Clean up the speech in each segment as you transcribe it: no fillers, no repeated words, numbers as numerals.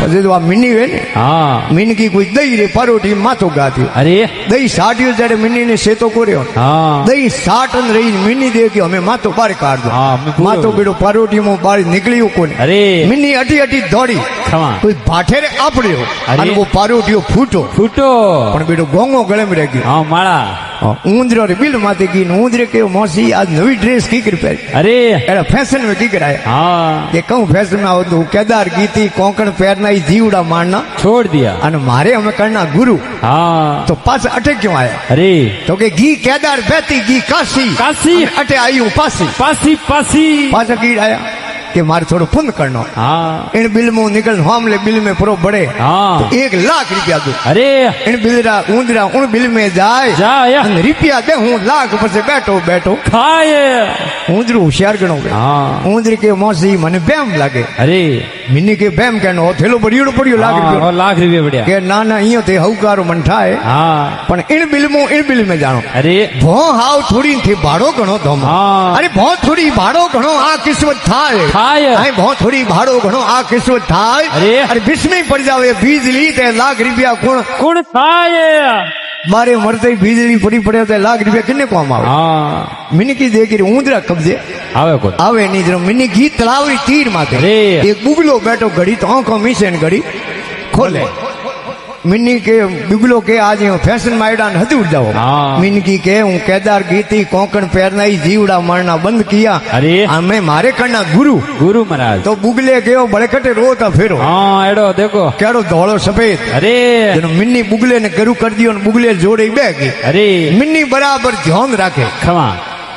આ મિની હોય ને हाँ મિનકી કોઈ દઈ રે પરોઠી માથું ગાતી अरे દઈ સાટ્યું જયારે મિની ને સેતો કર્યો हाँ દઈ સાટન રહી મિની દે કે અમે માથું બહાર કાઢ દો हाँ मैं पूरा- માથું બેડો પરોઠીમાં બહાર નીકળ્યું કોને अरे મિની અટી અટી દોડી क्षमा કોઈ ભાઠેરે આપડ્યો અરે. અને વો પારોઠીઓ ફૂટો फूटो પણ બેડો ગોંગો ગળે માં રહી ગયો हाँ माड़ा ऊंदरो रे बिल माते की ऊंदरे के मौसी आज नवी ड्रेस की कर पहरी अरे एड़ा फैशन में की कराया हाँ કે કહું ફેશન માં આવતું કેદાર ગીતી કોંકણ પહેરના ઈ જીવડા મારના छोड़ दिया અને મારે અમે કરના ગુરુ हाँ તો પાછા અટક ક્यों આયા अरे તો કે ઘી કેદાર બેતી ઘી કાશી काशी અને અટે આયું પાસી पासी पासी પાછા કી આયા કે મારે થોડો ફંદ કરનો हाँ इन बिल में निकल मामले बिल में प्रो बड़े हाँ 1 लाख रुपया दो अरे इन बिलरा ऊंदरा उन बिल में जाए जा या અને રૂપિયા દે હું લાખ પછી બેઠો બેઠો खाए ઊંદરું હોશિયાર ગણો हाँ ઊંદરી કે મોસી મને બેમ લાગે अरे મિની કે બેમ કેનો થેલો ભર્યો પડ્યો લાખ हाँ રૂપિયો और लाख रुपये बढ़िया કે ના ના અહીંયા તે હવકારો મન થાય हाँ પણ इन बिल में જાણો अरे ભો હાવ થોડી થી ભાડો ગણો ધોમ हाँ અરે ભો થોડી ભાડો ગણો આ કિસ્મત થાય खाए આ ભો થોડી ભાડો ગણો આ કિસ્મત થાય અરે. અરે બિસ્મી પડી જાવે બીજલી તે લાખ રૂપિયા કોણ कौन खाए મારે મરતે બીજલી પડી પડે તો લાખ રૂપિયા કિને કોમ આવે हाँ મિનકી દે કે ઊંદરા કબજે आवे कौन આવે નહીં જો મિની ઘી તળાવરી તીર માથે અરે. એક બુગલો બેઠો ઘડી તો આંખો મીસે ને ઘડી ખોલે મિની કે બુગલો કે આજે હું ફેશન માં આયડા ને હતી જાઓ हाँ મિનકી કે હું કેદાર ગીતી કોંકણ પહેરનાઈ જીવડા મારના બંધ કિયા अरे અમે મારે કરના ગુરુ गुरु महाराज તો બુગલે ગયો બળકટે રોતા ફેરો हाँ एडो देखो કેડો ધોળો સફેદ अरे જેનો મિની બુગલે ને ગરુ કરી દિયો ને બુગલે જોડે બે ગઈ अरे મિની બરાબર ધ્યાન રાખે क्षमा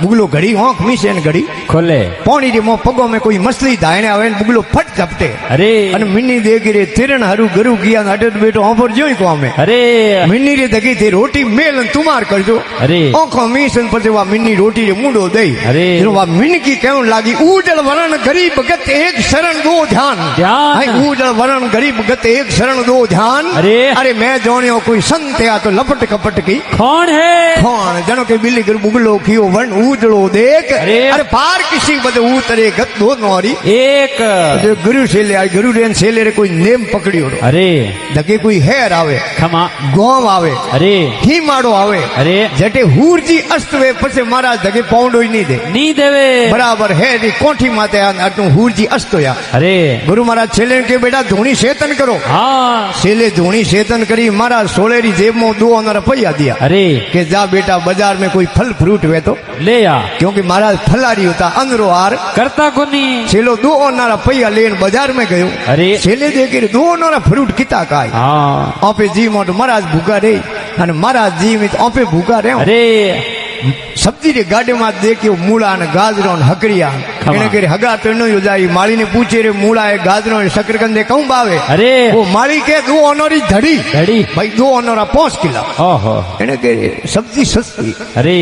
બુગલો ઘડી આંખ મીસે ને ઘડી खोले પાણી રે મો પગો में કોઈ મછલી ધાયણે આવે ને બુગલો ફટ ઝપટે अरे અને મિની દેખી રે તિરણ હરુ ગરુ ગયા ને અડટ બેટો ઓફર જોઈ કો અમે अरे મિની રે દગી તે રોટી મેલ ને તુમાર કરજો अरे આંખો મીસન પછી વા મિની રોટી રે મુંડો દઈ અરે. એનો વા મિનકી કેવું લાગી ઉજળ વરણ ગરીબ ગત એક શરણ દો ધ્યાન ધ્યાન. હાય ઉજળ વરણ ગરીબ ગત એક શરણ દો ધ્યાન અરે. અરે મેં જોણ્યો કોઈ સંત આ તો લપટ કપટ કી कौन है કોણ જાણો કે બિલ્લી ગર બુગલો કીયો વણ ઉજળો દેખ અરે. અરે પાર કિસી બધે ઉતરે ગત દો નોરી एक जो गुरु छेले आ गुरु रेन छेले रे कोई नेम पकड़ियो अरे दगे कोई हेर आवे क्षमा गोम आवे अरे हीमाड़ो आवे अरे जटे हुरजी अस्तवे पछे महाराज दगे पौंडो ही नहीं दे नी देवे बराबर है री कोठी माते आटू हुरजी अस्तोया अरे गुरु महाराज छेले के बेटा धूणी सेतन करो हाँ छेले धूणी सेतन करी महाराज सोलेरी जेब में 2 रुपया दिया अरे कि जा बेटा बाजार में कोई फल फ्रूट वे तो ले आ क्योंकि महाराज फलारी होता अंदरो हार करता कोनी छेलो 2 रुपया लेन बाजार में गयो अरे छेले देखे 2 फ्रूट किता काय हाँ आपे जी मोट महाराज भूखा रे અને महाराज जी में आपे भूखा रे अरे सब्जी रे गाड़ी में देखे मूला ने गाजरो ने हकरिया खमा. એને કે હગા તો નો યોજાઈ માળી ને પૂછે રે મૂળા એ ગાજરો ને શકરકંદે કઉં બાવે अरे वो माળી के 2 ઓનોરી ધડી घड़ी ભાઈ 2 ઓનોરા 5 કિલો ओहो એને કે સબ્જી સસ્તી अरे